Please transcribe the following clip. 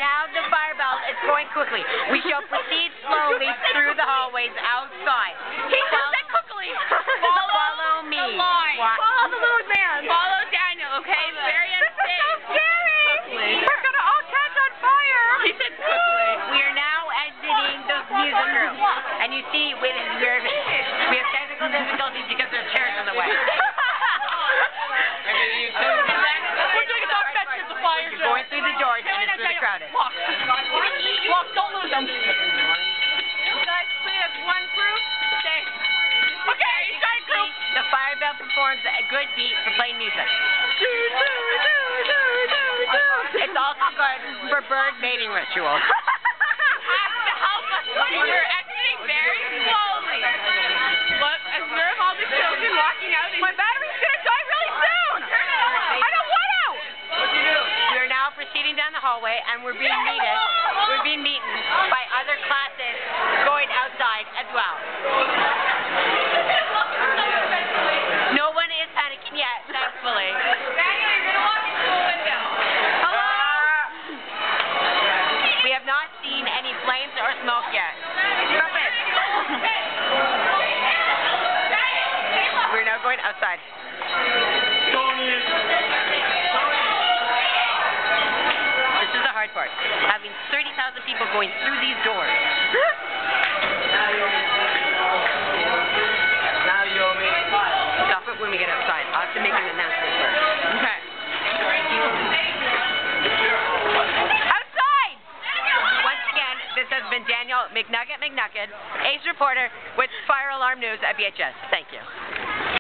now the fire bell is going quickly. We shall proceed slowly through the hallways outside. He just said quickly. Follow me. The line. Follow the little man. Follow Daniel, okay? It's very unsafe. This is so scary. We're going to all catch on fire. He said quickly. We are now exiting the music room. And you see, we have technical difficulties because there's chairs in the way. You're going through the doors and it's really crowded. Walk, don't lose them. Guys, we have one crew. Stay. Okay, you got it, crew. The fire bell performs a good beat for playing music. It's also good for bird mating rituals. To help us, we're exiting very slowly. Look, as we're all the children walking out. My battery's going to die really soon. I don't want to. We are now proceeding down the hallway and we're being beaten by other classes going outside as well. No one is panicking yet, thankfully. Daniel, you're going to walk into a window. Hello? We have not seen any flames or smoke yet. We're now going outside. This is the hard part. Having 30,000 people going through these doors. Stop it when we get outside. I'll have to make an announcement first. Okay. Outside! Once again, this has been Daniel McNugget, Ace reporter with Fire Alarm News at BHS. Thank you.